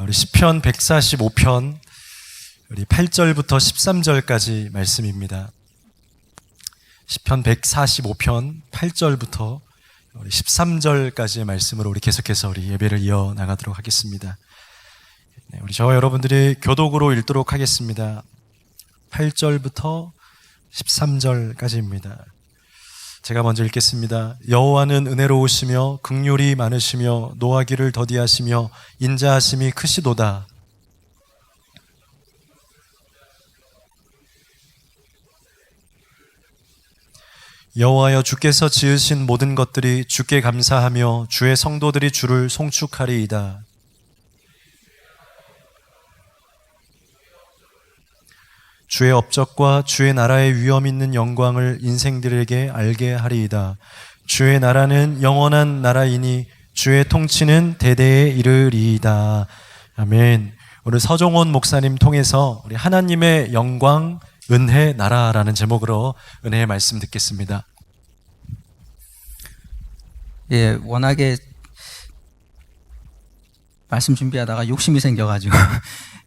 우리 시편 145편 우리 8절부터 13절까지 말씀입니다. 시편 145편 8절부터 우리 13절까지의 말씀으로 우리 계속해서 우리 예배를 이어 나가도록 하겠습니다. 우리 저와 여러분들이 교독으로 읽도록 하겠습니다. 8절부터 13절까지입니다. 제가 먼저 읽겠습니다. 여호와는 은혜로우시며 긍휼이 많으시며 노하기를 더디하시며 인자하심이 크시도다. 여호와여, 주께서 지으신 모든 것들이 주께 감사하며 주의 성도들이 주를 송축하리이다. 주의 업적과 주의 나라의 위엄 있는 영광을 인생들에게 알게 하리이다. 주의 나라는 영원한 나라이니 주의 통치는 대대에 이르리이다. 아멘. 오늘 서종원 목사님 통해서 우리 하나님의 영광, 은혜, 나라라는 제목으로 은혜의 말씀 듣겠습니다. 예, 워낙에 말씀 준비하다가 욕심이 생겨가지고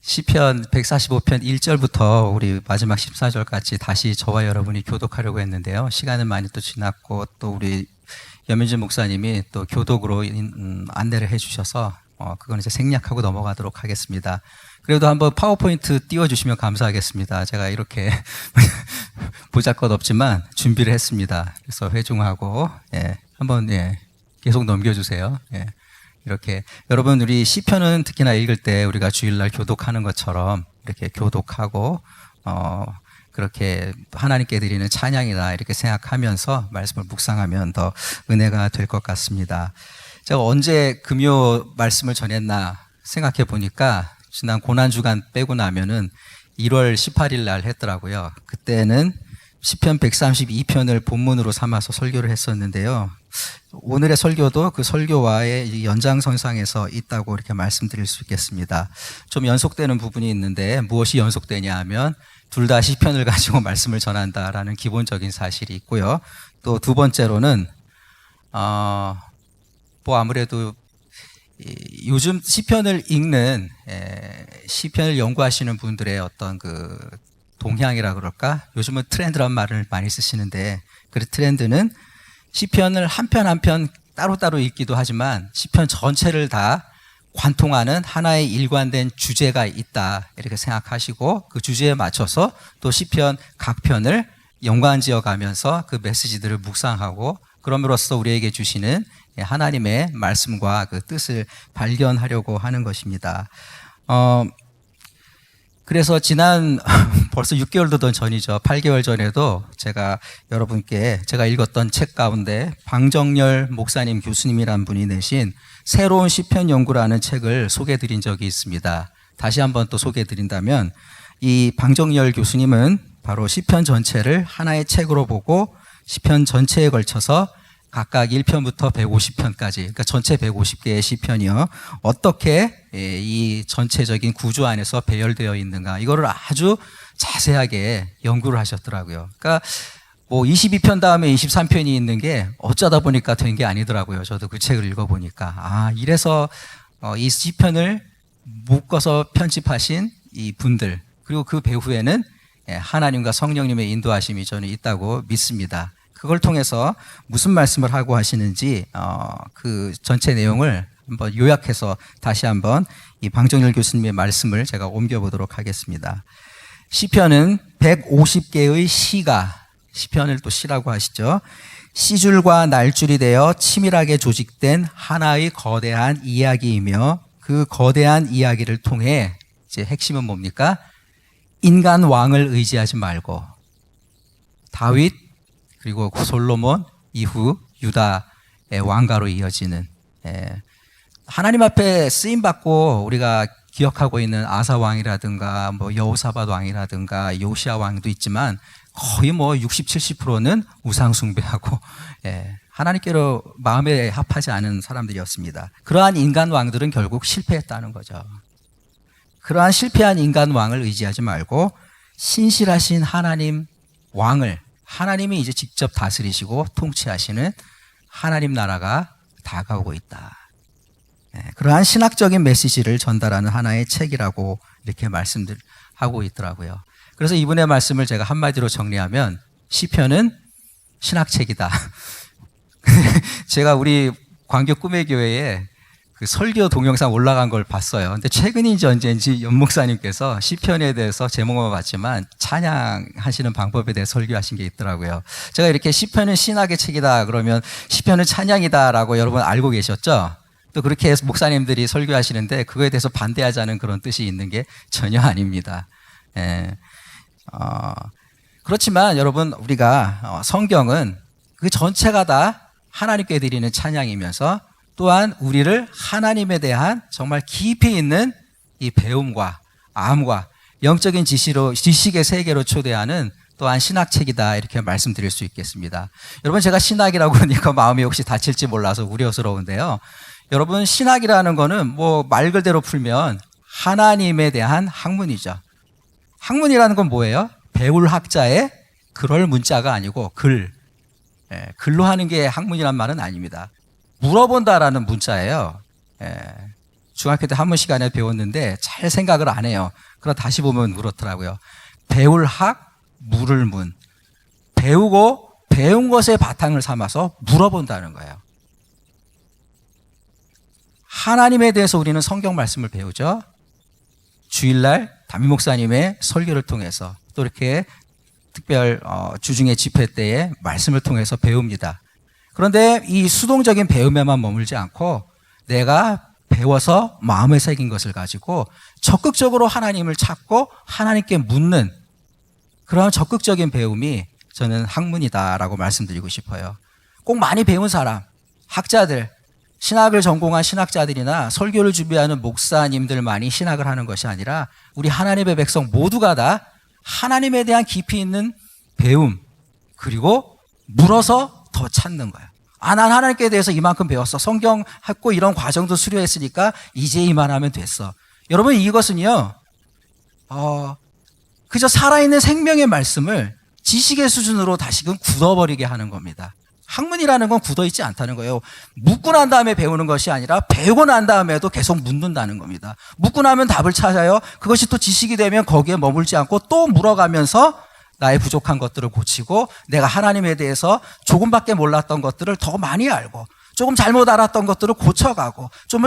시편 145편 1절부터 우리 마지막 14절까지 다시 저와 여러분이 교독하려고 했는데요. 시간은 많이 또 지났고 또 우리 염현준 목사님이 또 교독으로 안내를 해주셔서 그건 이제 생략하고 넘어가도록 하겠습니다. 그래도 한번 파워포인트 띄워주시면 감사하겠습니다. 제가 이렇게 보잘것없지만 준비를 했습니다. 그래서 회중하고 한번 계속 넘겨주세요. 이렇게 여러분, 우리 시편은 특히나 읽을 때 우리가 주일날 교독하는 것처럼 이렇게 교독하고 그렇게 하나님께 드리는 찬양이다 이렇게 생각하면서 말씀을 묵상하면 더 은혜가 될 것 같습니다. 제가 언제 금요 말씀을 전했나 생각해 보니까 지난 고난주간 빼고 나면은 1월 18일 날 했더라고요. 그때는 시편 132편을 본문으로 삼아서 설교를 했었는데요. 오늘의 설교도 그 설교와의 연장선상에서 있다고 이렇게 말씀드릴 수 있겠습니다. 좀 연속되는 부분이 있는데 무엇이 연속되냐 하면 둘 다 시편을 가지고 말씀을 전한다라는 기본적인 사실이 있고요. 또 두 번째로는 아무래도 요즘 시편을 읽는 시편을 연구하시는 분들의 어떤 그 동향이라 그럴까? 요즘은 트렌드란 말을 많이 쓰시는데 그 트렌드는 시편을 한 편 한 편 따로따로 읽기도 하지만 시편 전체를 다 관통하는 하나의 일관된 주제가 있다 이렇게 생각하시고 그 주제에 맞춰서 또 시편 각 편을 연관지어 가면서 그 메시지들을 묵상하고 그럼으로써 우리에게 주시는 하나님의 말씀과 그 뜻을 발견하려고 하는 것입니다. 그래서 지난 벌써 6개월도 더 전이죠. 8개월 전에도 제가 여러분께 제가 읽었던 책 가운데 방정열 목사님 교수님이란 분이 내신 새로운 시편 연구라는 책을 소개해드린 적이 있습니다. 다시 한번 또 소개해드린다면 이 방정열 교수님은 바로 시편 전체를 하나의 책으로 보고 시편 전체에 걸쳐서 각각 1편부터 150편까지, 그러니까 전체 150개의 시편이요. 어떻게 이 전체적인 구조 안에서 배열되어 있는가, 이거를 아주 자세하게 연구를 하셨더라고요. 그러니까 뭐 22편 다음에 23편이 있는 게 어쩌다 보니까 된 게 아니더라고요. 저도 그 책을 읽어보니까. 이래서 이 시편을 묶어서 편집하신 이 분들, 그리고 그 배후에는 하나님과 성령님의 인도하심이 저는 있다고 믿습니다. 그걸 통해서 무슨 말씀을 하고 하시는지 그 전체 내용을 한번 요약해서 다시 한번 이 방정열 교수님의 말씀을 제가 옮겨보도록 하겠습니다. 시편은 150개의 시편을 또 시라고 하시죠. 시줄과 날줄이 되어 치밀하게 조직된 하나의 거대한 이야기이며 그 거대한 이야기를 통해 이제 핵심은 뭡니까? 인간 왕을 의지하지 말고 다윗 그리고 솔로몬 이후 유다의 왕가로 이어지는 하나님 앞에 쓰임받고 우리가 기억하고 있는 아사 왕이라든가 뭐 여호사밧 왕이라든가 요시야 왕도 있지만 거의 뭐 60, 70%는 우상 숭배하고 하나님께로 마음에 합하지 않은 사람들이었습니다. 그러한 인간 왕들은 결국 실패했다는 거죠. 그러한 실패한 인간 왕을 의지하지 말고 신실하신 하나님 왕을, 하나님이 이제 직접 다스리시고 통치하시는 하나님 나라가 다가오고 있다. 그러한 신학적인 메시지를 전달하는 하나의 책이라고 이렇게 하고 있더라고요. 그래서 이분의 말씀을 제가 한마디로 정리하면 시편은 신학책이다. 제가 우리 광교 꿈의 교회에 그 설교 동영상 올라간 걸 봤어요. 근데 최근인지 언제인지 연 목사님께서 시편에 대해서 제목만 봤지만 찬양하시는 방법에 대해 설교하신 게 있더라고요. 제가 이렇게 시편은 신학의 책이다 그러면 시편은 찬양이다라고 여러분 알고 계셨죠? 또 그렇게 해서 목사님들이 설교하시는데 그거에 대해서 반대하자는 그런 뜻이 있는 게 전혀 아닙니다. 그렇지만 여러분 우리가 성경은 그 전체가 다 하나님께 드리는 찬양이면서 또한 우리를 하나님에 대한 정말 깊이 있는 이 배움과 암과 영적인 지식의 세계로 초대하는 또한 신학책이다 이렇게 말씀드릴 수 있겠습니다. 여러분 제가 신학이라고 하니까 마음이 혹시 다칠지 몰라서 우려스러운데요. 여러분 신학이라는 거는 뭐 말 그대로 풀면 하나님에 대한 학문이죠. 학문이라는 건 뭐예요? 배울 학자의 그럴 문자가 아니고 글로 하는 게 학문이란 말은 아닙니다. 물어본다라는 문자예요. 중학교 때 한문 시간에 배웠는데 잘 생각을 안 해요. 그럼 다시 보면 그렇더라고요. 배울 학, 물을 문. 배우고 배운 것에 바탕을 삼아서 물어본다는 거예요. 하나님에 대해서 우리는 성경 말씀을 배우죠. 주일날 담임 목사님의 설교를 통해서 또 이렇게 특별 주중의 집회 때에 말씀을 통해서 배웁니다. 그런데 이 수동적인 배움에만 머물지 않고 내가 배워서 마음에 새긴 것을 가지고 적극적으로 하나님을 찾고 하나님께 묻는 그런 적극적인 배움이 저는 학문이다라고 말씀드리고 싶어요. 꼭 많이 배운 사람, 학자들, 신학을 전공한 신학자들이나 설교를 준비하는 목사님들만이 신학을 하는 것이 아니라 우리 하나님의 백성 모두가 다 하나님에 대한 깊이 있는 배움 그리고 물어서 더 찾는 거예요. 난 하나님께 대해서 이만큼 배웠어. 성경 했고 이런 과정도 수료했으니까 이제 이만하면 됐어. 여러분 이것은요 그저 살아있는 생명의 말씀을 지식의 수준으로 다시금 굳어버리게 하는 겁니다. 학문이라는 건 굳어있지 않다는 거예요. 묻고 난 다음에 배우는 것이 아니라 배우고 난 다음에도 계속 묻는다는 겁니다. 묻고 나면 답을 찾아요. 그것이 또 지식이 되면 거기에 머물지 않고 또 물어가면서 나의 부족한 것들을 고치고 내가 하나님에 대해서 조금밖에 몰랐던 것들을 더 많이 알고 조금 잘못 알았던 것들을 고쳐가고 좀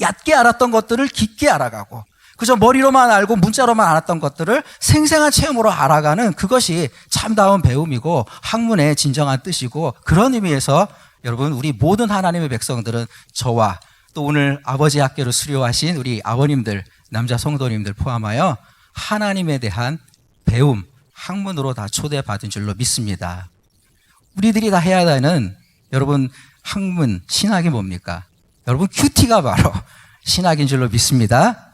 얕게 알았던 것들을 깊게 알아가고 그저 머리로만 알고 문자로만 알았던 것들을 생생한 체험으로 알아가는 그것이 참다운 배움이고 학문의 진정한 뜻이고 그런 의미에서 여러분 우리 모든 하나님의 백성들은 저와 또 오늘 아버지 학교를 수료하신 우리 아버님들 남자 성도님들 포함하여 하나님에 대한 배움 학문으로 다 초대받은 줄로 믿습니다. 우리들이 다 해야 되는 여러분 학문 신학이 뭡니까? 여러분 큐티가 바로 신학인 줄로 믿습니다.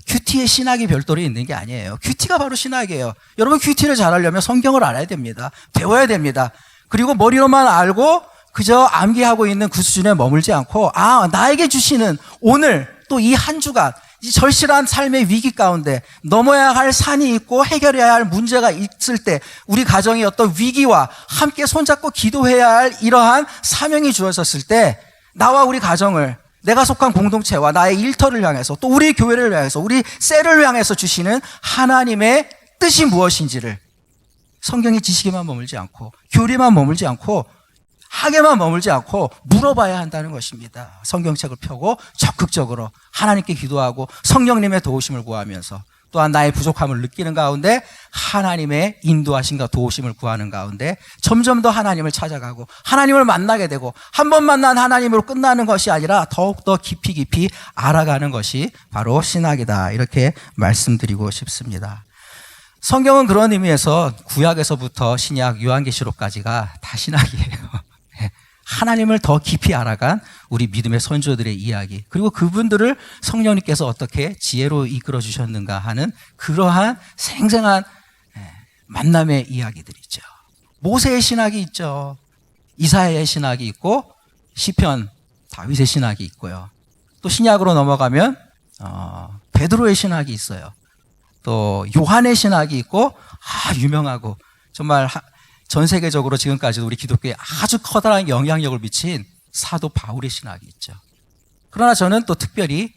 큐티에 신학이 별도로 있는 게 아니에요. 큐티가 바로 신학이에요. 여러분 큐티를 잘하려면 성경을 알아야 됩니다. 배워야 됩니다. 그리고 머리로만 알고 그저 암기하고 있는 그 수준에 머물지 않고 나에게 주시는 오늘 또 이 한 주간 이 절실한 삶의 위기 가운데 넘어야 할 산이 있고 해결해야 할 문제가 있을 때 우리 가정의 어떤 위기와 함께 손잡고 기도해야 할 이러한 사명이 주어졌을 때 나와 우리 가정을 내가 속한 공동체와 나의 일터를 향해서 또 우리 교회를 향해서 우리 셀을 향해서 주시는 하나님의 뜻이 무엇인지를 성경의 지식에만 머물지 않고 교리만 머물지 않고 학에만 머물지 않고 물어봐야 한다는 것입니다. 성경책을 펴고 적극적으로 하나님께 기도하고 성령님의 도우심을 구하면서 또한 나의 부족함을 느끼는 가운데 하나님의 인도하심과 도우심을 구하는 가운데 점점 더 하나님을 찾아가고 하나님을 만나게 되고 한 번 만난 하나님으로 끝나는 것이 아니라 더욱더 깊이 알아가는 것이 바로 신학이다 이렇게 말씀드리고 싶습니다. 성경은 그런 의미에서 구약에서부터 신약 요한계시록까지가 다 신학이에요. 하나님을 더 깊이 알아간 우리 믿음의 선조들의 이야기 그리고 그분들을 성령님께서 어떻게 지혜로 이끌어 주셨는가 하는 그러한 생생한 만남의 이야기들이죠. 모세의 신학이 있죠. 이사야의 신학이 있고 시편 다윗의 신학이 있고요. 또 신약으로 넘어가면 베드로의 신학이 있어요. 또 요한의 신학이 있고 유명하고 정말 전 세계적으로 지금까지도 우리 기독교에 아주 커다란 영향력을 미친 사도 바울의 신학이 있죠. 그러나 저는 또 특별히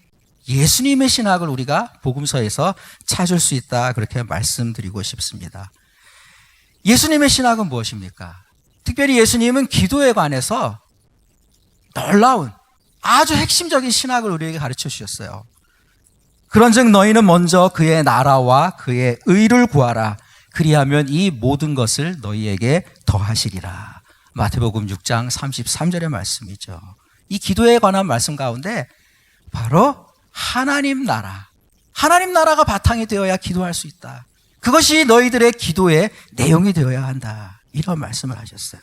예수님의 신학을 우리가 복음서에서 찾을 수 있다, 그렇게 말씀드리고 싶습니다. 예수님의 신학은 무엇입니까? 특별히 예수님은 기도에 관해서 놀라운 아주 핵심적인 신학을 우리에게 가르쳐 주셨어요. 그런즉 너희는 먼저 그의 나라와 그의 의를 구하라. 그리하면 이 모든 것을 너희에게 더하시리라. 마태복음 6장 33절의 말씀이죠. 이 기도에 관한 말씀 가운데 바로 하나님 나라가 바탕이 되어야 기도할 수 있다. 그것이 너희들의 기도의 내용이 되어야 한다. 이런 말씀을 하셨어요.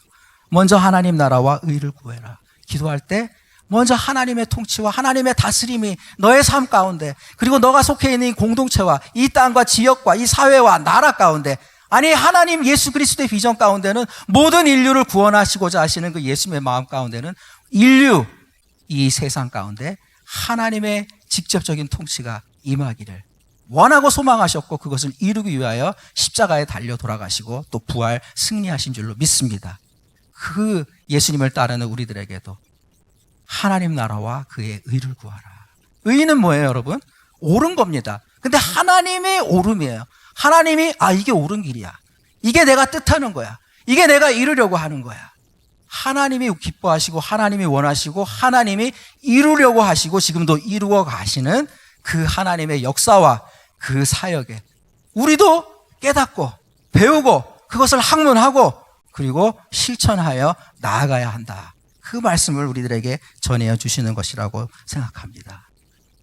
먼저 하나님 나라와 의를 구해라. 기도할 때 먼저 하나님의 통치와 하나님의 다스림이 너의 삶 가운데, 그리고 너가 속해 있는 이 공동체와 이 땅과 지역과 이 사회와 나라 가운데, 아니 하나님 예수 그리스도의 비전 가운데는 모든 인류를 구원하시고자 하시는 그 예수님의 마음 가운데는 인류, 이 세상 가운데 하나님의 직접적인 통치가 임하기를 원하고 소망하셨고, 그것을 이루기 위하여 십자가에 달려 돌아가시고 또 부활 승리하신 줄로 믿습니다. 그 예수님을 따르는 우리들에게도 하나님 나라와 그의 의를 구하라. 의는 뭐예요, 여러분? 옳은 겁니다. 근데 하나님의 옳음이에요. 하나님이 이게 옳은 길이야, 이게 내가 뜻하는 거야, 이게 내가 이루려고 하는 거야. 하나님이 기뻐하시고 하나님이 원하시고 하나님이 이루려고 하시고 지금도 이루어 가시는 그 하나님의 역사와 그 사역에 우리도 깨닫고 배우고 그것을 학문하고 그리고 실천하여 나아가야 한다. 그 말씀을 우리들에게 전해 주시는 것이라고 생각합니다.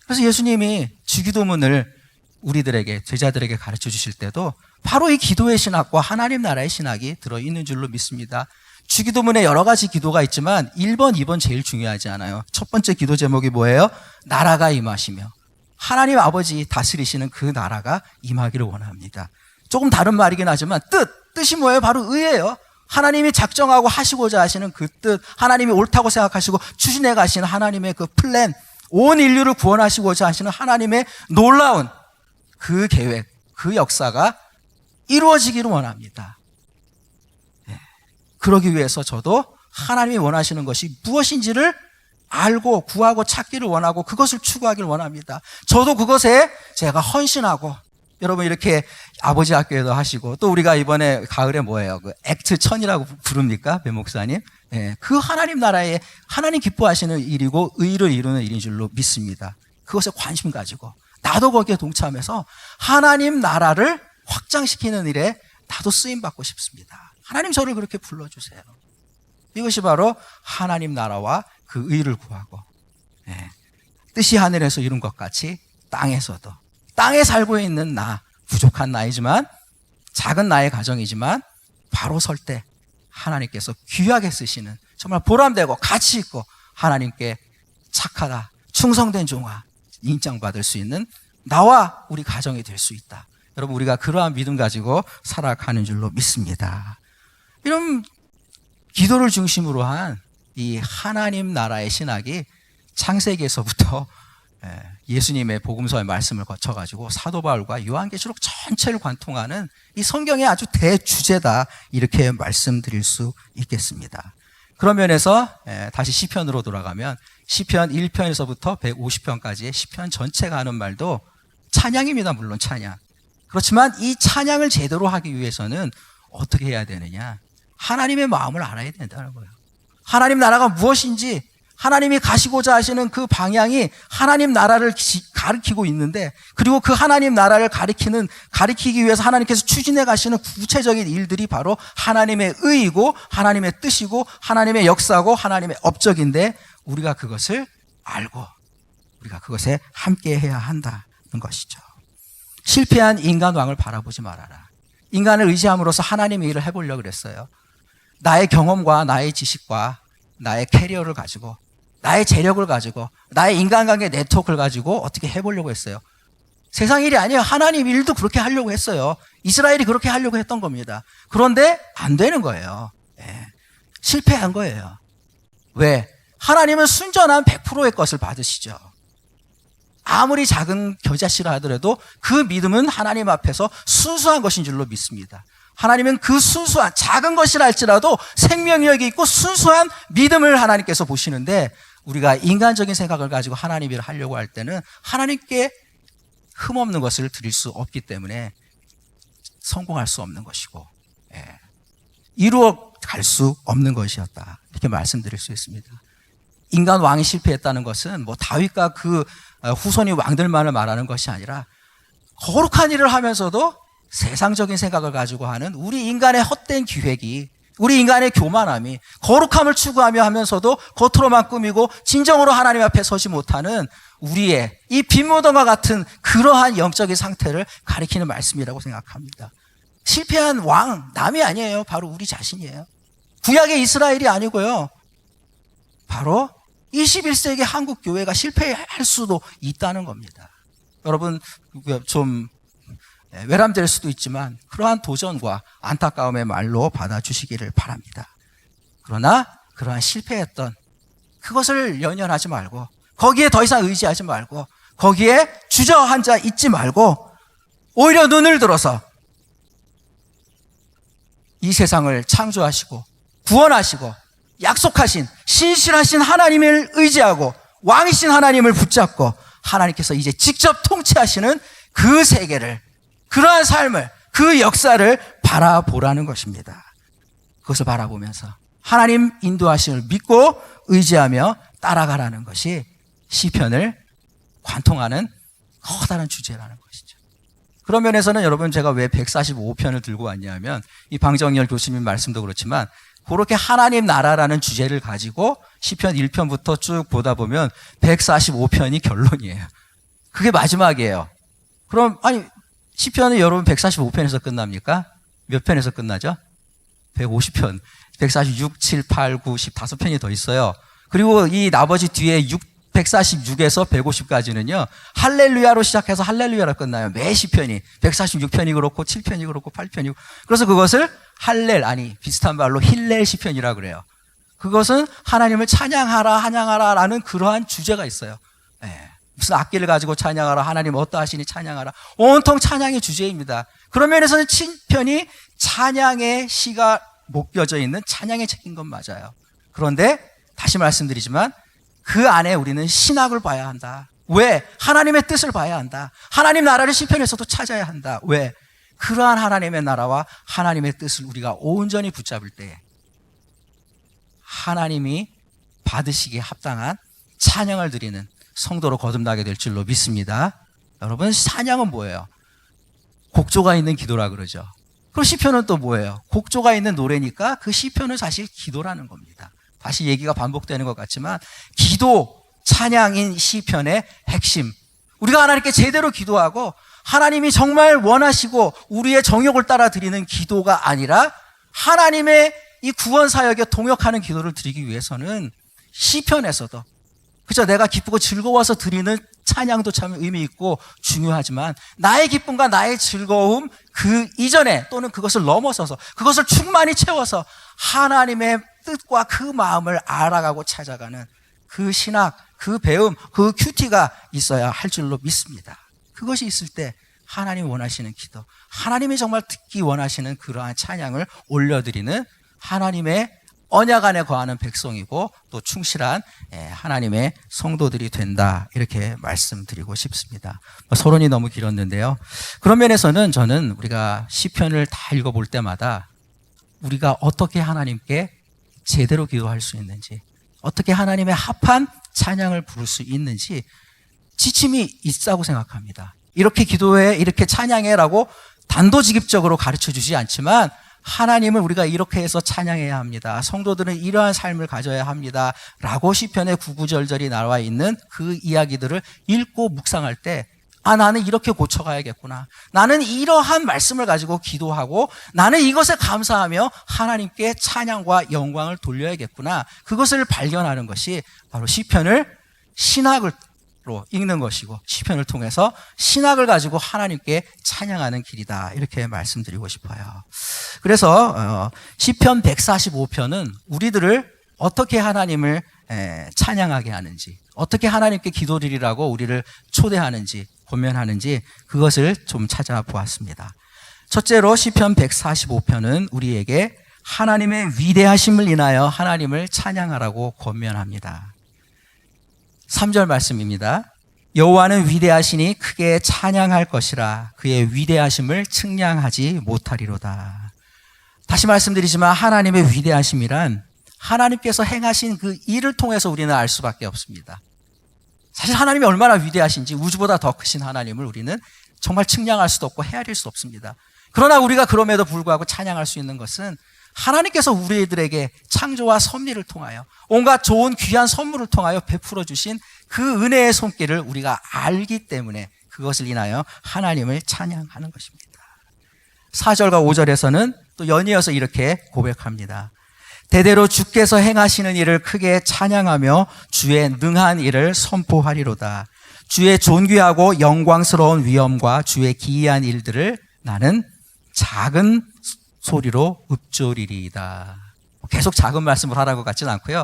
그래서 예수님이 주기도문을 우리들에게, 제자들에게 가르쳐 주실 때도 바로 이 기도의 신학과 하나님 나라의 신학이 들어있는 줄로 믿습니다. 주기도문에 여러 가지 기도가 있지만 1번, 2번 제일 중요하지 않아요. 첫 번째 기도 제목이 뭐예요? 나라가 임하시며 하나님 아버지 다스리시는 그 나라가 임하기를 원합니다. 조금 다른 말이긴 하지만 뜻이 뭐예요? 바로 의예요. 하나님이 작정하고 하시고자 하시는 그 뜻, 하나님이 옳다고 생각하시고 추진해 가시는 하나님의 그 플랜, 온 인류를 구원하시고자 하시는 하나님의 놀라운 그 계획, 그 역사가 이루어지기를 원합니다. 그러기 위해서 저도 하나님이 원하시는 것이 무엇인지를 알고 구하고 찾기를 원하고 그것을 추구하기를 원합니다. 저도 그것에 제가 헌신하고, 여러분 이렇게 아버지 학교에도 하시고, 또 우리가 이번에 가을에 뭐예요? 그 액트 1000이라고 부릅니까? 배 목사님? 그 하나님 나라에 하나님 기뻐하시는 일이고 의를 이루는 일인 줄로 믿습니다. 그것에 관심 가지고 나도 거기에 동참해서 하나님 나라를 확장시키는 일에 나도 쓰임받고 싶습니다. 하나님 저를 그렇게 불러주세요. 이것이 바로 하나님 나라와 그 의를 구하고, 뜻이 하늘에서 이룬 것 같이 땅에서도, 땅에 살고 있는 나, 부족한 나이지만 작은 나의 가정이지만 바로 설 때 하나님께서 귀하게 쓰시는, 정말 보람되고 가치 있고 하나님께 착하다, 충성된 종아 인정받을 수 있는 나와 우리 가정이 될 수 있다. 여러분 우리가 그러한 믿음 가지고 살아가는 줄로 믿습니다. 이런 기도를 중심으로 한 이 하나님 나라의 신학이 창세기에서부터 예수님의 복음서의 말씀을 거쳐가지고 사도 바울과 요한계시록 전체를 관통하는 이 성경의 아주 대주제다, 이렇게 말씀드릴 수 있겠습니다. 그런 면에서 다시 시편으로 돌아가면 시편 1편에서부터 150편까지의 시편 전체가 하는 말도 찬양입니다. 물론 찬양. 그렇지만 이 찬양을 제대로 하기 위해서는 어떻게 해야 되느냐? 하나님의 마음을 알아야 된다는 거예요. 하나님 나라가 무엇인지, 하나님이 가시고자 하시는 그 방향이 하나님 나라를 가리키고 있는데, 그리고 그 하나님 나라를 가리키기 위해서 하나님께서 추진해 가시는 구체적인 일들이 바로 하나님의 의이고 하나님의 뜻이고 하나님의 역사고 하나님의 업적인데, 우리가 그것을 알고 우리가 그것에 함께 해야 한다는 것이죠. 실패한 인간 왕을 바라보지 말아라. 인간을 의지함으로써 하나님의 일을 해보려고 그랬어요. 나의 경험과 나의 지식과 나의 캐리어를 가지고, 나의 재력을 가지고, 나의 인간관계 네트워크를 가지고 어떻게 해보려고 했어요. 세상 일이 아니에요. 하나님 일도 그렇게 하려고 했어요. 이스라엘이 그렇게 하려고 했던 겁니다. 그런데 안 되는 거예요. 실패한 거예요. 왜? 하나님은 순전한 100%의 것을 받으시죠. 아무리 작은 겨자씨라 하더라도 그 믿음은 하나님 앞에서 순수한 것인 줄로 믿습니다. 하나님은 그 순수한 작은 것이라 할지라도 생명력이 있고 순수한 믿음을 하나님께서 보시는데, 우리가 인간적인 생각을 가지고 하나님 일을 하려고 할 때는 하나님께 흠없는 것을 드릴 수 없기 때문에 성공할 수 없는 것이고, 이루어 갈 수 없는 것이었다. 이렇게 말씀드릴 수 있습니다. 인간 왕이 실패했다는 것은 뭐 다윗과 그 후손이 왕들만을 말하는 것이 아니라 거룩한 일을 하면서도 세상적인 생각을 가지고 하는 우리 인간의 헛된 기획이, 우리 인간의 교만함이, 거룩함을 추구하며 하면서도 겉으로만 꾸미고 진정으로 하나님 앞에 서지 못하는 우리의 이 빈무덤과 같은 그러한 영적인 상태를 가리키는 말씀이라고 생각합니다. 실패한 왕, 남이 아니에요. 바로 우리 자신이에요. 구약의 이스라엘이 아니고요. 바로 21세기 한국 교회가 실패할 수도 있다는 겁니다. 여러분, 좀 외람될 수도 있지만 그러한 도전과 안타까움의 말로 받아주시기를 바랍니다. 그러나 그러한 실패했던 그것을 연연하지 말고, 거기에 더 이상 의지하지 말고, 거기에 주저앉아 있지 말고, 오히려 눈을 들어서 이 세상을 창조하시고 구원하시고 약속하신 신실하신 하나님을 의지하고 왕이신 하나님을 붙잡고 하나님께서 이제 직접 통치하시는 그 세계를, 그러한 삶을, 그 역사를 바라보라는 것입니다. 그것을 바라보면서 하나님 인도하심을 믿고 의지하며 따라가라는 것이 시편을 관통하는 커다란 주제라는 것이죠. 그런 면에서는 여러분, 제가 왜 145편을 들고 왔냐면, 이 방정열 교수님 말씀도 그렇지만 그렇게 하나님 나라라는 주제를 가지고 시편 1편부터 쭉 보다 보면 145편이 결론이에요. 그게 마지막이에요. 그럼 아니, 시편은 여러분 145편에서 끝납니까? 몇 편에서 끝나죠? 150편, 146, 7, 8, 9, 10, 5편이 더 있어요. 그리고 이 나머지 뒤에 146에서 150까지는요, 할렐루야로 시작해서 할렐루야로 끝나요. 매 시편이. 146편이 그렇고 7편이 그렇고 8편이고. 그래서 그것을 비슷한 말로 힐렐 시편이라고 그래요. 그것은 하나님을 찬양하라, 찬양하라 라는 그러한 주제가 있어요. 무슨 악기를 가지고 찬양하라, 하나님 어떠하시니 찬양하라. 온통 찬양의 주제입니다. 그런 면에서는 7편이 찬양의 시가 목겨져 있는 찬양의 책인 건 맞아요. 그런데 다시 말씀드리지만 그 안에 우리는 신학을 봐야 한다. 왜? 하나님의 뜻을 봐야 한다. 하나님 나라를 시편에서도 찾아야 한다. 왜? 그러한 하나님의 나라와 하나님의 뜻을 우리가 온전히 붙잡을 때 하나님이 받으시기에 합당한 찬양을 드리는 성도로 거듭나게 될 줄로 믿습니다. 여러분, 찬양은 뭐예요? 곡조가 있는 기도라 그러죠. 그럼 시편은 또 뭐예요? 곡조가 있는 노래니까 그 시편은 사실 기도라는 겁니다. 다시 얘기가 반복되는 것 같지만 기도, 찬양인 시편의 핵심, 우리가 하나님께 제대로 기도하고 하나님이 정말 원하시고 우리의 정욕을 따라 드리는 기도가 아니라 하나님의 이 구원 사역에 동역하는 기도를 드리기 위해서는 시편에서도, 그죠, 내가 기쁘고 즐거워서 드리는 찬양도 참 의미 있고 중요하지만 나의 기쁨과 나의 즐거움 그 이전에 또는 그것을 넘어서서 그것을 충만히 채워서 하나님의 뜻과 그 마음을 알아가고 찾아가는 그 신학, 그 배움, 그 큐티가 있어야 할 줄로 믿습니다. 그것이 있을 때 하나님 원하시는 기도, 하나님이 정말 듣기 원하시는 그러한 찬양을 올려드리는 하나님의 언약 안에 거하는 백성이고 또 충실한 하나님의 성도들이 된다, 이렇게 말씀드리고 싶습니다. 서론이 너무 길었는데요. 그런 면에서는 저는 우리가 시편을 다 읽어볼 때마다 우리가 어떻게 하나님께 제대로 기도할 수 있는지, 어떻게 하나님의 합한 찬양을 부를 수 있는지 지침이 있다고 생각합니다. 이렇게 기도해, 이렇게 찬양해라고 단도직입적으로 가르쳐주지 않지만 하나님을 우리가 이렇게 해서 찬양해야 합니다, 성도들은 이러한 삶을 가져야 합니다 라고 시편의 구구절절이 나와 있는 그 이야기들을 읽고 묵상할 때, 나는 이렇게 고쳐가야겠구나, 나는 이러한 말씀을 가지고 기도하고 나는 이것에 감사하며 하나님께 찬양과 영광을 돌려야겠구나, 그것을 발견하는 것이 바로 시편을 신학으로 읽는 것이고 시편을 통해서 신학을 가지고 하나님께 찬양하는 길이다, 이렇게 말씀드리고 싶어요. 그래서 시편 145편은 우리들을 어떻게 하나님을 찬양하게 하는지, 어떻게 하나님께 기도드리라고 우리를 초대하는지, 권면하는지 그것을 좀 찾아보았습니다. 첫째로 시편 145편은 우리에게 하나님의 위대하심을 인하여 하나님을 찬양하라고 권면합니다. 3절 말씀입니다. 여호와는 위대하시니 크게 찬양할 것이라 그의 위대하심을 측량하지 못하리로다. 다시 말씀드리지만 하나님의 위대하심이란 하나님께서 행하신 그 일을 통해서 우리는 알 수밖에 없습니다. 사실 하나님이 얼마나 위대하신지 우주보다 더 크신 하나님을 우리는 정말 측량할 수도 없고 헤아릴 수 없습니다. 그러나 우리가 그럼에도 불구하고 찬양할 수 있는 것은 하나님께서 우리들에게 창조와 섭리를 통하여 온갖 좋은 귀한 선물을 통하여 베풀어 주신 그 은혜의 손길을 우리가 알기 때문에 그것을 인하여 하나님을 찬양하는 것입니다. 4절과 5절에서는 또 연이어서 이렇게 고백합니다. 대대로 주께서 행하시는 일을 크게 찬양하며 주의 능한 일을 선포하리로다. 주의 존귀하고 영광스러운 위엄과 주의 기이한 일들을 나는 작은 소리로 읊조리리이다. 계속 작은 말씀을 하라고 같지는 않고요.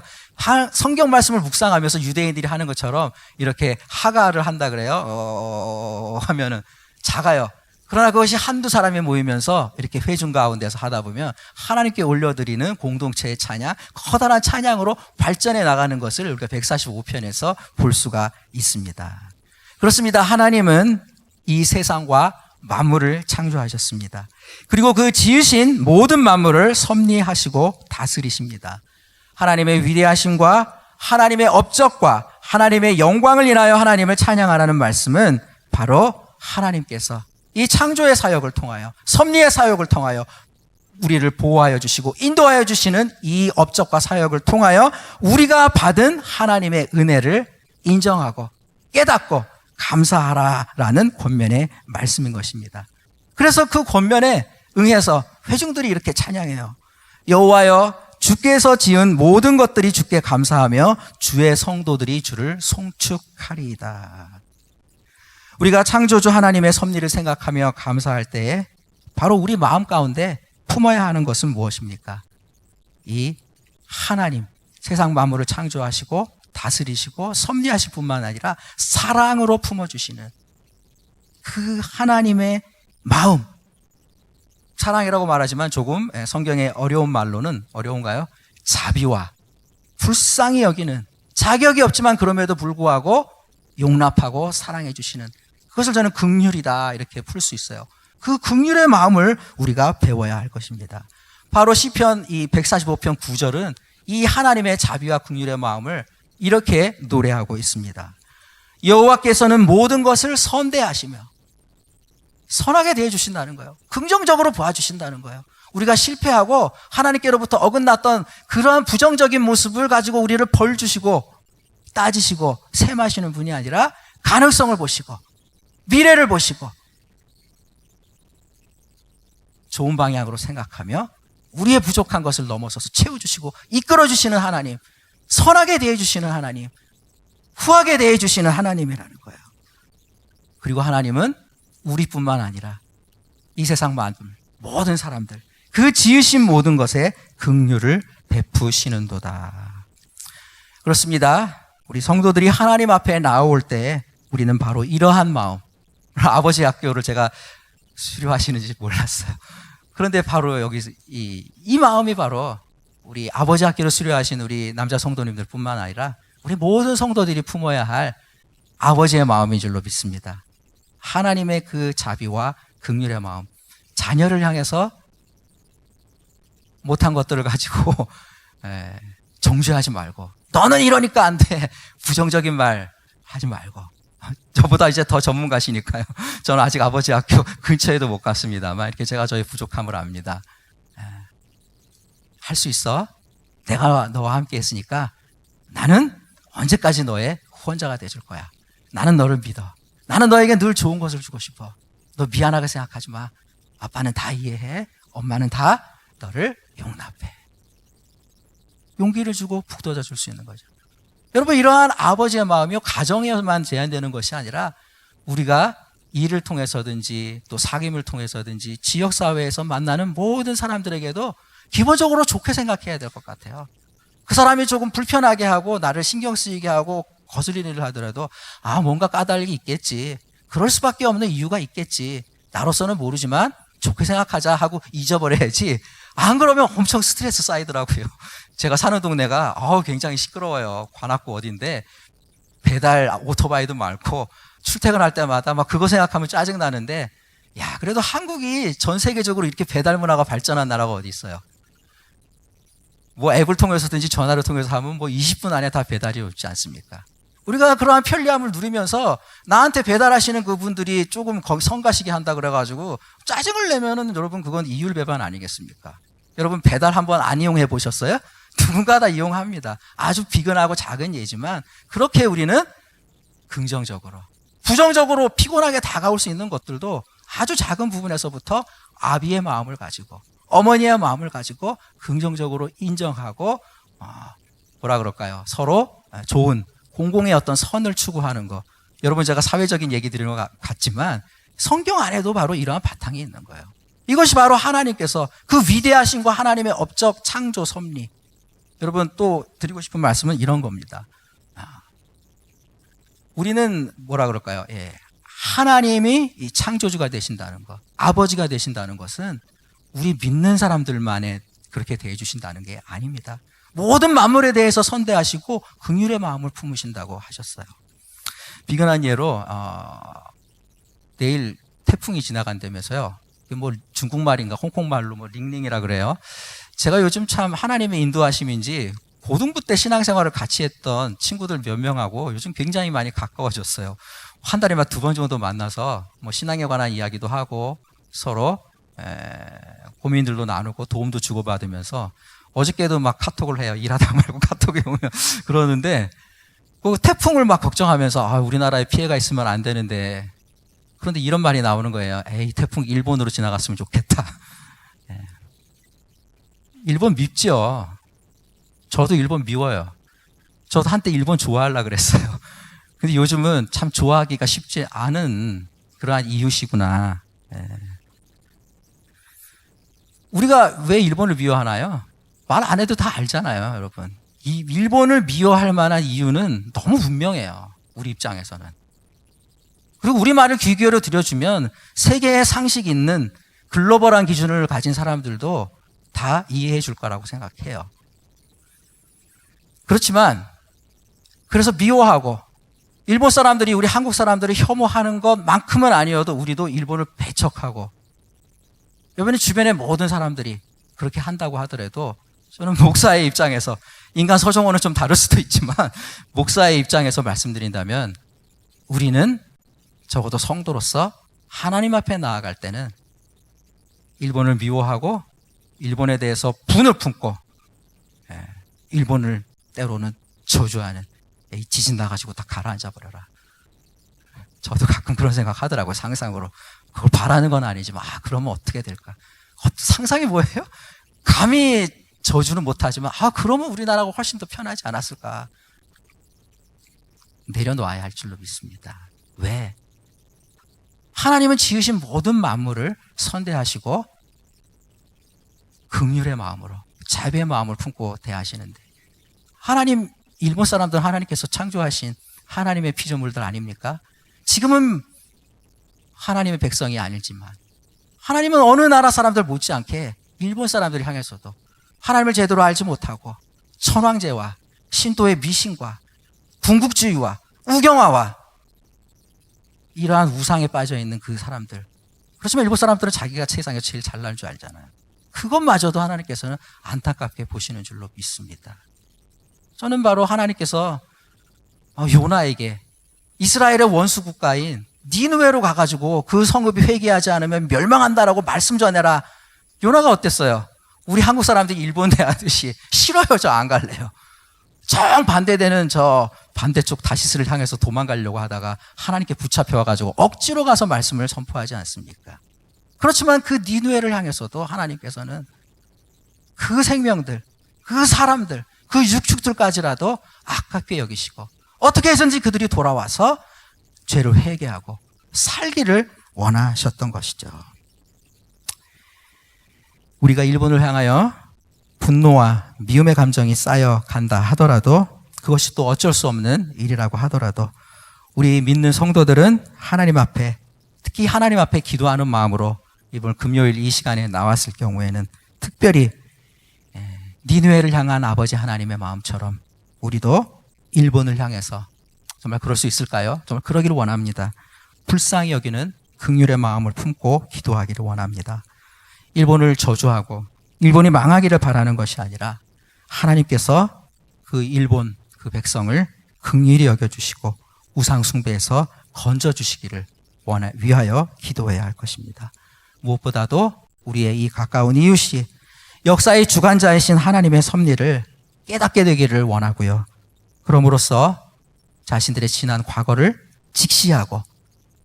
성경 말씀을 묵상하면서 유대인들이 하는 것처럼 이렇게 하가를 한다 그래요. 하면은 작아요. 그러나 그것이 한두 사람이 모이면서 이렇게 회중 가운데서 하다 보면 하나님께 올려드리는 공동체의 찬양, 커다란 찬양으로 발전해 나가는 것을 우리가 145편에서 볼 수가 있습니다. 그렇습니다. 하나님은 이 세상과 만물을 창조하셨습니다. 그리고 그 지으신 모든 만물을 섭리하시고 다스리십니다. 하나님의 위대하심과 하나님의 업적과 하나님의 영광을 인하여 하나님을 찬양하라는 말씀은 바로 하나님께서 이 창조의 사역을 통하여 섭리의 사역을 통하여 우리를 보호하여 주시고 인도하여 주시는 이 업적과 사역을 통하여 우리가 받은 하나님의 은혜를 인정하고 깨닫고 감사하라라는 권면의 말씀인 것입니다. 그래서 그 권면에 응해서 회중들이 이렇게 찬양해요. 여호와여 주께서 지은 모든 것들이 주께 감사하며 주의 성도들이 주를 송축하리이다. 우리가 창조주 하나님의 섭리를 생각하며 감사할 때에 바로 우리 마음 가운데 품어야 하는 것은 무엇입니까? 이 하나님, 세상 만물을 창조하시고 다스리시고 섭리하실 뿐만 아니라 사랑으로 품어주시는 그 하나님의 마음. 사랑이라고 말하지만 조금 성경의 어려운 말로는 어려운가요? 자비와 불쌍히 여기는, 자격이 없지만 그럼에도 불구하고 용납하고 사랑해 주시는, 그것을 저는 긍휼이다 이렇게 풀 수 있어요. 그 긍휼의 마음을 우리가 배워야 할 것입니다. 바로 시편 이 145편 9절은 이 하나님의 자비와 긍휼의 마음을 이렇게 노래하고 있습니다. 여호와께서는 모든 것을 선대하시며 선하게 대해주신다는 거예요. 긍정적으로 봐주신다는 거예요. 우리가 실패하고 하나님께로부터 어긋났던 그러한 부정적인 모습을 가지고 우리를 벌 주시고 따지시고 셈하시는 분이 아니라 가능성을 보시고 미래를 보시고 좋은 방향으로 생각하며 우리의 부족한 것을 넘어서서 채워주시고 이끌어주시는 하나님, 선하게 대해주시는 하나님, 후하게 대해주시는 하나님이라는 거예요. 그리고 하나님은 우리뿐만 아니라 이 세상 모든 사람들, 그 지으신 모든 것에 긍휼을 베푸시는도다. 그렇습니다. 우리 성도들이 하나님 앞에 나올 때 우리는 바로 이러한 마음, 아버지 학교를 제가 수료하시는지 몰랐어요. 그런데 바로 여기 이 마음이 바로 우리 아버지 학교를 수료하신 우리 남자 성도님들 뿐만 아니라 우리 모든 성도들이 품어야 할 아버지의 마음인 줄로 믿습니다. 하나님의 그 자비와 긍휼의 마음, 자녀를 향해서 못한 것들을 가지고 정죄하지 말고 너는 이러니까 안 돼, 부정적인 말 하지 말고. 저보다 이제 더 전문가시니까요. 저는 아직 아버지 학교 근처에도 못 갔습니다만 이렇게 제가 저의 부족함을 압니다. 할 수 있어. 내가 너와 함께 했으니까 나는 언제까지 너의 후원자가 돼줄 거야. 나는 너를 믿어. 나는 너에게 늘 좋은 것을 주고 싶어. 너 미안하게 생각하지 마. 아빠는 다 이해해. 엄마는 다 너를 용납해. 용기를 주고 북돋아 줄 수 있는 거죠. 여러분, 이러한 아버지의 마음이 가정에만 제한되는 것이 아니라 우리가 일을 통해서든지 또 사귐을 통해서든지 지역사회에서 만나는 모든 사람들에게도 기본적으로 좋게 생각해야 될 것 같아요. 그 사람이 조금 불편하게 하고 나를 신경 쓰이게 하고 거슬리는 일을 하더라도 뭔가 까닭이 있겠지. 그럴 수밖에 없는 이유가 있겠지. 나로서는 모르지만 좋게 생각하자 하고 잊어버려야지. 안 그러면 엄청 스트레스 쌓이더라고요. 제가 사는 동네가 굉장히 시끄러워요. 관악구 어딘데 배달 오토바이도 많고 출퇴근할 때마다 막 그거 생각하면 짜증 나는데, 야, 그래도 한국이 전 세계적으로 이렇게 배달 문화가 발전한 나라가 어디 있어요? 뭐 앱을 통해서든지 전화를 통해서 하면 뭐 20분 안에 다 배달이 오지 않습니까? 우리가 그러한 편리함을 누리면서 나한테 배달하시는 그분들이 조금 거기 성가시게 한다 그래가지고 짜증을 내면은 여러분 그건 이율배반 아니겠습니까? 여러분 배달 한번 안 이용해 보셨어요? 누군가 다 이용합니다. 아주 비근하고 작은 예지만 그렇게 우리는 긍정적으로, 부정적으로 피곤하게 다가올 수 있는 것들도 아주 작은 부분에서부터 아비의 마음을 가지고 어머니의 마음을 가지고 긍정적으로 인정하고 뭐라 그럴까요? 서로 좋은 공공의 어떤 선을 추구하는 거. 여러분 제가 사회적인 얘기 드리는 것 같지만 성경 안에도 바로 이러한 바탕이 있는 거예요. 이것이 바로 하나님께서 그 위대하신 거 하나님의 업적 창조 섭리. 여러분 또 드리고 싶은 말씀은 이런 겁니다. 우리는 뭐라 그럴까요? 예. 하나님이 이 창조주가 되신다는 것, 아버지가 되신다는 것은 우리 믿는 사람들만에 그렇게 대해 주신다는 게 아닙니다. 모든 만물에 대해서 선대하시고 긍휼의 마음을 품으신다고 하셨어요. 비근한 예로 내일 태풍이 지나간다면서요. 뭐 중국말인가 홍콩말로 뭐 링링이라 그래요. 제가 요즘 참 하나님의 인도하심인지 고등부 때 신앙생활을 같이 했던 친구들 몇 명하고 요즘 굉장히 많이 가까워졌어요. 한 달에 막 2번 정도 만나서 뭐 신앙에 관한 이야기도 하고 서로 고민들도 나누고 도움도 주고받으면서 어저께도 막 카톡을 해요. 일하다 말고 카톡에 오면 그러는데 그 태풍을 막 걱정하면서 우리나라에 피해가 있으면 안 되는데, 그런데 이런 말이 나오는 거예요. 에이, 태풍 일본으로 지나갔으면 좋겠다. 일본 밉죠. 저도 일본 미워요. 저도 한때 일본 좋아하려고 그랬어요. 근데 요즘은 참 좋아하기가 쉽지 않은 그러한 이웃이구나. 우리가 왜 일본을 미워하나요? 말 안 해도 다 알잖아요, 여러분. 이 일본을 미워할 만한 이유는 너무 분명해요. 우리 입장에서는. 그리고 우리 말을 귀 기울여 들여주면 세계의 상식 있는 글로벌한 기준을 가진 사람들도 다 이해해 줄 거라고 생각해요. 그렇지만 그래서 미워하고 일본 사람들이 우리 한국 사람들을 혐오하는 것만큼은 아니어도 우리도 일본을 배척하고, 여러분의 주변의 모든 사람들이 그렇게 한다고 하더라도 저는 목사의 입장에서, 인간 서정원은 좀 다를 수도 있지만 목사의 입장에서 말씀드린다면 우리는 적어도 성도로서 하나님 앞에 나아갈 때는 일본을 미워하고 일본에 대해서 분을 품고 일본을 때로는 저주하는, 에이, 지진 나가지고 다 가라앉아 버려라. 저도 가끔 그런 생각 하더라고요. 상상으로. 그걸 바라는 건 아니지만 그러면 어떻게 될까? 상상이 뭐예요? 감히 저주는 못하지만 그러면 우리나라가 훨씬 더 편하지 않았을까? 내려놓아야 할 줄로 믿습니다. 왜? 하나님은 지으신 모든 만물을 선대하시고 긍휼의 마음으로, 자비의 마음을 품고 대하시는데, 하나님, 일본 사람들은 하나님께서 창조하신 하나님의 피조물들 아닙니까? 지금은 하나님의 백성이 아니지만 하나님은 어느 나라 사람들 못지않게 일본 사람들을 향해서도 하나님을 제대로 알지 못하고 천황제와 신도의 미신과 궁극주의와 우경화와 이러한 우상에 빠져 있는 그 사람들, 그렇지만 일본 사람들은 자기가 세상에서 제일 잘난 줄 알잖아요. 그것마저도 하나님께서는 안타깝게 보시는 줄로 믿습니다. 저는 바로 하나님께서 요나에게 이스라엘의 원수 국가인 니느웨로 가가지고 그 성읍이 회개하지 않으면 멸망한다라고 말씀 전해라. 요나가 어땠어요? 우리 한국 사람들이 일본 대하듯이 싫어요, 저 안 갈래요. 정 반대되는 저 반대쪽 다시스를 향해서 도망가려고 하다가 하나님께 붙잡혀와가지고 억지로 가서 말씀을 선포하지 않습니까? 그렇지만 그 니느웨를 향해서도 하나님께서는 그 생명들, 그 사람들, 그 육축들까지라도 아깝게 여기시고 어떻게 해서든지 그들이 돌아와서 죄를 회개하고 살기를 원하셨던 것이죠. 우리가 일본을 향하여 분노와 미움의 감정이 쌓여간다 하더라도, 그것이 또 어쩔 수 없는 일이라고 하더라도, 우리 믿는 성도들은 하나님 앞에, 특히 하나님 앞에 기도하는 마음으로 이번 금요일 이 시간에 나왔을 경우에는 특별히 니느웨를 향한 아버지 하나님의 마음처럼 우리도 일본을 향해서 정말 그럴 수 있을까요? 정말 그러기를 원합니다. 불쌍히 여기는 긍휼의 마음을 품고 기도하기를 원합니다. 일본을 저주하고 일본이 망하기를 바라는 것이 아니라 하나님께서 그 일본 그 백성을 긍휼히 여겨주시고 우상 숭배에서 건져주시기를 위하여 기도해야 할 것입니다. 무엇보다도 우리의 이 가까운 이웃이 역사의 주관자이신 하나님의 섭리를 깨닫게 되기를 원하고요. 그럼으로써 자신들의 지난 과거를 직시하고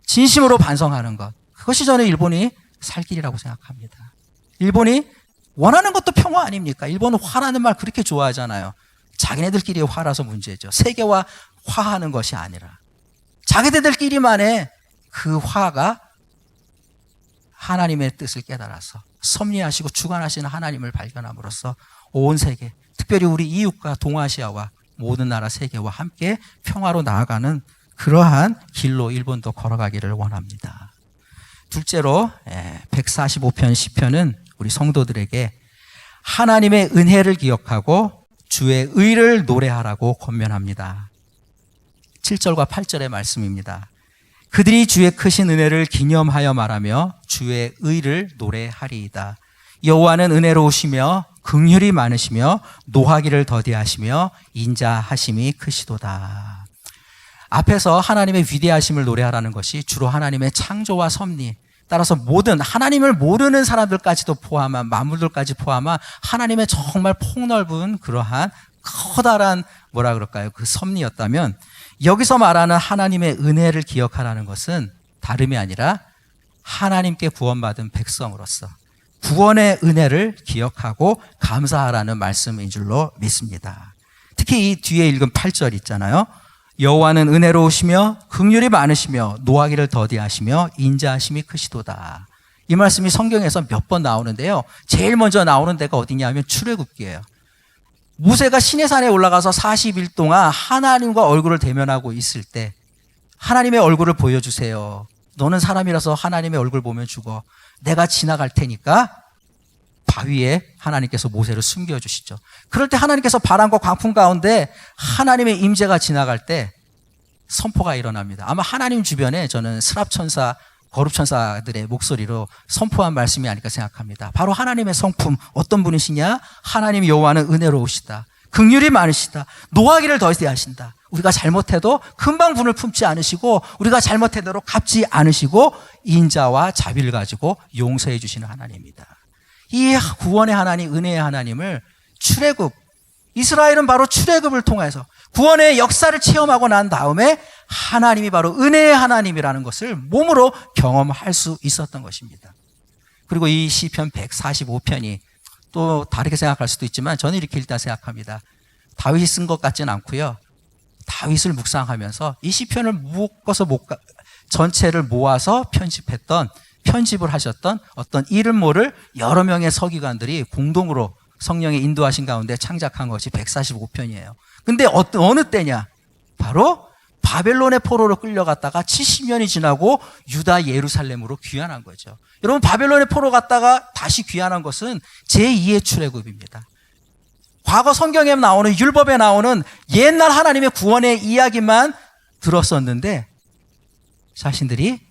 진심으로 반성하는 것, 그것이 저는 일본이 살 길이라고 생각합니다. 일본이 원하는 것도 평화 아닙니까? 일본은 화라는 말 그렇게 좋아하잖아요. 자기네들끼리 화라서 문제죠. 세계와 화하는 것이 아니라 자기네들끼리만의 그 화가 하나님의 뜻을 깨달아서 섭리하시고 주관하시는 하나님을 발견함으로써 온 세계, 특별히 우리 이웃과 동아시아와 모든 나라 세계와 함께 평화로 나아가는 그러한 길로 일본도 걸어가기를 원합니다. 둘째로 145편 시편은 우리 성도들에게 하나님의 은혜를 기억하고 주의 의를 노래하라고 권면합니다. 7절과 8절의 말씀입니다. 그들이 주의 크신 은혜를 기념하여 말하며 주의 의를 노래하리이다. 여호와는 은혜로우시며 긍휼이 많으시며 노하기를 더디하시며 인자하심이 크시도다. 앞에서 하나님의 위대하심을 노래하라는 것이 주로 하나님의 창조와 섭리, 따라서 모든 하나님을 모르는 사람들까지도 포함한 만물들까지 포함한 하나님의 정말 폭넓은 그러한 커다란 뭐라 그럴까요? 그 섭리였다면 여기서 말하는 하나님의 은혜를 기억하라는 것은 다름이 아니라 하나님께 구원받은 백성으로서 구원의 은혜를 기억하고 감사하라는 말씀인 줄로 믿습니다. 특히 이 뒤에 읽은 8절 있잖아요. 여호와는 은혜로우시며 긍휼이 많으시며 노하기를 더디하시며 인자하심이 크시도다. 이 말씀이 성경에서 몇 번 나오는데요. 제일 먼저 나오는 데가 어디냐면 출애굽기예요. 모세가 시내산에 올라가서 40일 동안 하나님과 얼굴을 대면하고 있을 때 하나님의 얼굴을 보여주세요. 너는 사람이라서 하나님의 얼굴 보면 죽어. 내가 지나갈 테니까 바위에 하나님께서 모세를 숨겨주시죠. 그럴 때 하나님께서 바람과 광풍 가운데 하나님의 임재가 지나갈 때 선포가 일어납니다. 아마 하나님 주변에 저는 스랍천사, 거룩천사들의 목소리로 선포한 말씀이 아닐까 생각합니다. 바로 하나님의 성품 어떤 분이시냐? 하나님 여호와는 은혜로우시다. 긍휼이 많으시다. 노하기를 더디하신다. 우리가 잘못해도 금방 분을 품지 않으시고 우리가 잘못해도 갚지 않으시고 인자와 자비를 가지고 용서해 주시는 하나님입니다. 이 구원의 하나님, 은혜의 하나님을 출애굽, 이스라엘은 바로 출애굽을 통해서 구원의 역사를 체험하고 난 다음에 하나님이 바로 은혜의 하나님이라는 것을 몸으로 경험할 수 있었던 것입니다. 그리고 이 시편 145편이 또 다르게 생각할 수도 있지만 저는 이렇게 일단 생각합니다. 다윗이 쓴 것 같지는 않고요. 다윗을 묵상하면서 이 시편을 묶어서 전체를 모아서 편집을 하셨던 어떤 이름 모를 여러 명의 서기관들이 공동으로 성령의 인도하신 가운데 창작한 것이 145편이에요. 근데 어느 때냐? 바로 바벨론의 포로로 끌려갔다가 70년이 지나고 유다 예루살렘으로 귀환한 거죠. 여러분, 바벨론의 포로 갔다가 다시 귀환한 것은 제2의 출애굽입니다. 과거 성경에 나오는, 율법에 나오는 옛날 하나님의 구원의 이야기만 들었었는데 자신들이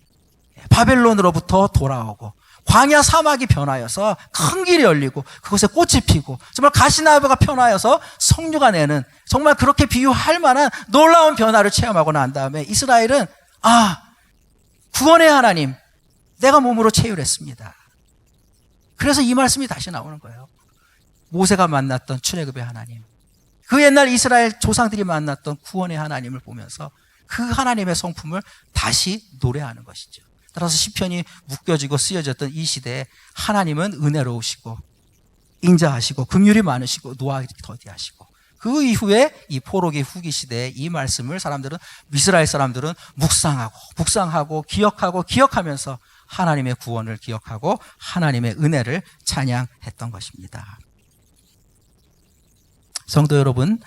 바벨론으로부터 돌아오고 광야 사막이 변하여서 큰 길이 열리고 그곳에 꽃이 피고 정말 가시나무가 변하여서 석류가 내는 정말 그렇게 비유할 만한 놀라운 변화를 체험하고 난 다음에 이스라엘은 구원의 하나님 내가 몸으로 체휼했습니다. 그래서 이 말씀이 다시 나오는 거예요. 모세가 만났던 출애굽의 하나님, 그 옛날 이스라엘 조상들이 만났던 구원의 하나님을 보면서 그 하나님의 성품을 다시 노래하는 것이죠. 따라서 시편이 묶여지고 쓰여졌던 이 시대에 하나님은 은혜로우시고 인자하시고 긍휼이 많으시고 노하기 더디하시고 그 이후에 이 포로기 후기 시대에 이 말씀을 이스라엘 사람들은 묵상하고 기억하면서 하나님의 구원을 기억하고 하나님의 은혜를 찬양했던 것입니다. 성도 여러분,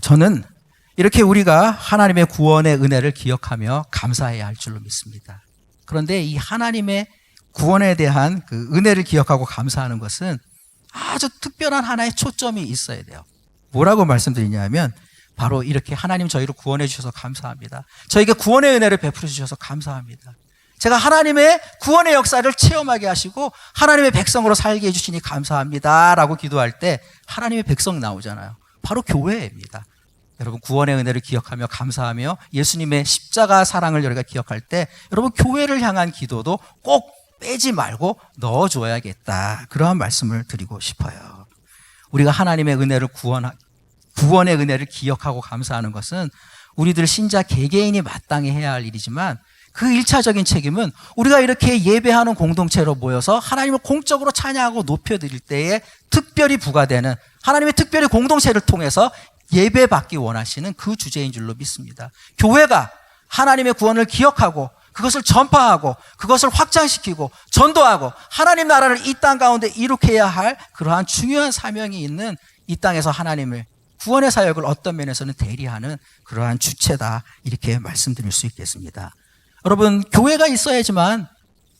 저는 이렇게 우리가 하나님의 구원의 은혜를 기억하며 감사해야 할 줄로 믿습니다. 그런데 이 하나님의 구원에 대한 그 은혜를 기억하고 감사하는 것은 아주 특별한 하나의 초점이 있어야 돼요. 뭐라고 말씀드리냐면 바로 이렇게 하나님 저희를 구원해 주셔서 감사합니다. 저에게 구원의 은혜를 베풀어 주셔서 감사합니다. 제가 하나님의 구원의 역사를 체험하게 하시고 하나님의 백성으로 살게 해주시니 감사합니다 라고 기도할 때 하나님의 백성 나오잖아요. 바로 교회입니다. 여러분 구원의 은혜를 기억하며 감사하며 예수님의 십자가 사랑을 우리가 기억할 때 여러분 교회를 향한 기도도 꼭 빼지 말고 넣어줘야겠다, 그러한 말씀을 드리고 싶어요. 우리가 하나님의 은혜를 구원의 은혜를 기억하고 감사하는 것은 우리들 신자 개개인이 마땅히 해야 할 일이지만 그 1차적인 책임은 우리가 이렇게 예배하는 공동체로 모여서 하나님을 공적으로 찬양하고 높여드릴 때에 특별히 부과되는 하나님의 특별히 공동체를 통해서 예배받기 원하시는 그 주제인 줄로 믿습니다. 교회가 하나님의 구원을 기억하고 그것을 전파하고 그것을 확장시키고 전도하고 하나님 나라를 이 땅 가운데 이룩해야 할 그러한 중요한 사명이 있는 이 땅에서 하나님을 구원의 사역을 어떤 면에서는 대리하는 그러한 주체다, 이렇게 말씀드릴 수 있겠습니다. 여러분 교회가 있어야지만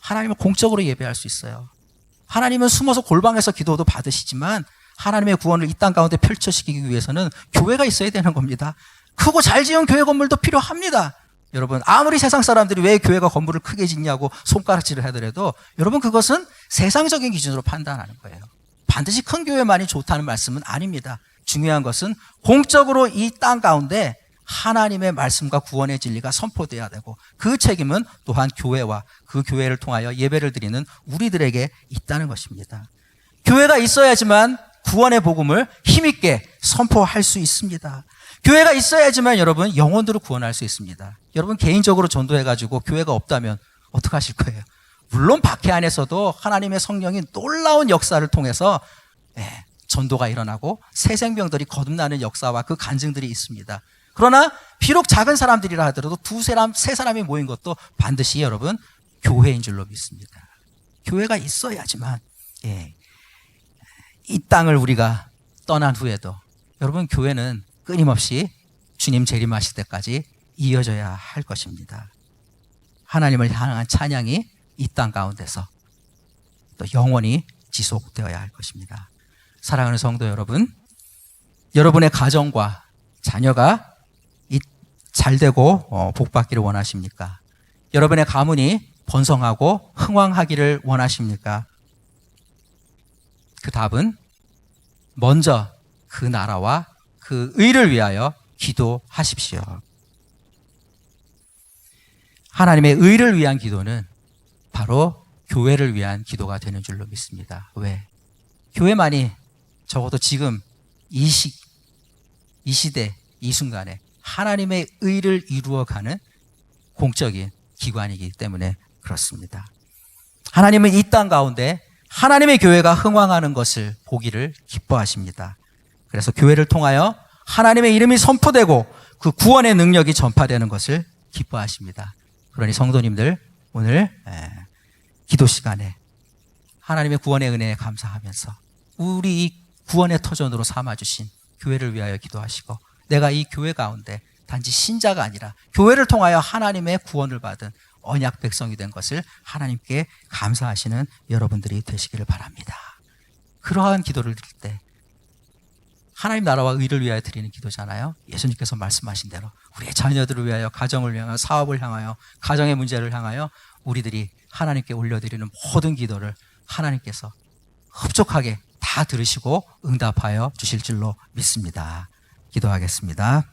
하나님을 공적으로 예배할 수 있어요. 하나님은 숨어서 골방에서 기도도 받으시지만 하나님의 구원을 이 땅 가운데 펼쳐시키기 위해서는 교회가 있어야 되는 겁니다. 크고 잘 지은 교회 건물도 필요합니다. 여러분 아무리 세상 사람들이 왜 교회가 건물을 크게 짓냐고 손가락질을 하더라도 여러분 그것은 세상적인 기준으로 판단하는 거예요. 반드시 큰 교회만이 좋다는 말씀은 아닙니다. 중요한 것은 공적으로 이 땅 가운데 하나님의 말씀과 구원의 진리가 선포돼야 되고 그 책임은 또한 교회와 그 교회를 통하여 예배를 드리는 우리들에게 있다는 것입니다. 교회가 있어야지만 구원의 복음을 힘있게 선포할 수 있습니다. 교회가 있어야지만 여러분 영혼들을 구원할 수 있습니다. 여러분 개인적으로 전도해가지고 교회가 없다면 어떡하실 거예요? 물론 박해 안에서도 하나님의 성령이 놀라운 역사를 통해서 전도가 일어나고 새 생명들이 거듭나는 역사와 그 간증들이 있습니다. 그러나 비록 작은 사람들이라 하더라도 세 사람이 모인 것도 반드시 여러분 교회인 줄로 믿습니다. 교회가 있어야지만 이 땅을 우리가 떠난 후에도 여러분 교회는 끊임없이 주님 재림하실 때까지 이어져야 할 것입니다. 하나님을 향한 찬양이 이 땅 가운데서 또 영원히 지속되어야 할 것입니다. 사랑하는 성도 여러분, 여러분의 가정과 자녀가 잘 되고 복받기를 원하십니까? 여러분의 가문이 번성하고 흥왕하기를 원하십니까? 그 답은 먼저 그 나라와 그 의를 위하여 기도하십시오. 하나님의 의를 위한 기도는 바로 교회를 위한 기도가 되는 줄로 믿습니다. 왜? 교회만이 적어도 지금 이 시대, 이 순간에 하나님의 의를 이루어가는 공적인 기관이기 때문에 그렇습니다. 하나님은 이 땅 가운데 하나님의 교회가 흥왕하는 것을 보기를 기뻐하십니다. 그래서 교회를 통하여 하나님의 이름이 선포되고 그 구원의 능력이 전파되는 것을 기뻐하십니다. 그러니 성도님들 오늘 기도 시간에 하나님의 구원의 은혜에 감사하면서 우리 이 구원의 터전으로 삼아주신 교회를 위하여 기도하시고 내가 이 교회 가운데 단지 신자가 아니라 교회를 통하여 하나님의 구원을 받은 언약 백성이 된 것을 하나님께 감사하시는 여러분들이 되시기를 바랍니다. 그러한 기도를 드릴 때 하나님 나라와 의를 위하여 드리는 기도잖아요. 예수님께서 말씀하신 대로 우리의 자녀들을 위하여, 가정을 향하여, 사업을 향하여, 가정의 문제를 향하여 우리들이 하나님께 올려드리는 모든 기도를 하나님께서 흡족하게 다 들으시고 응답하여 주실 줄로 믿습니다. 기도하겠습니다.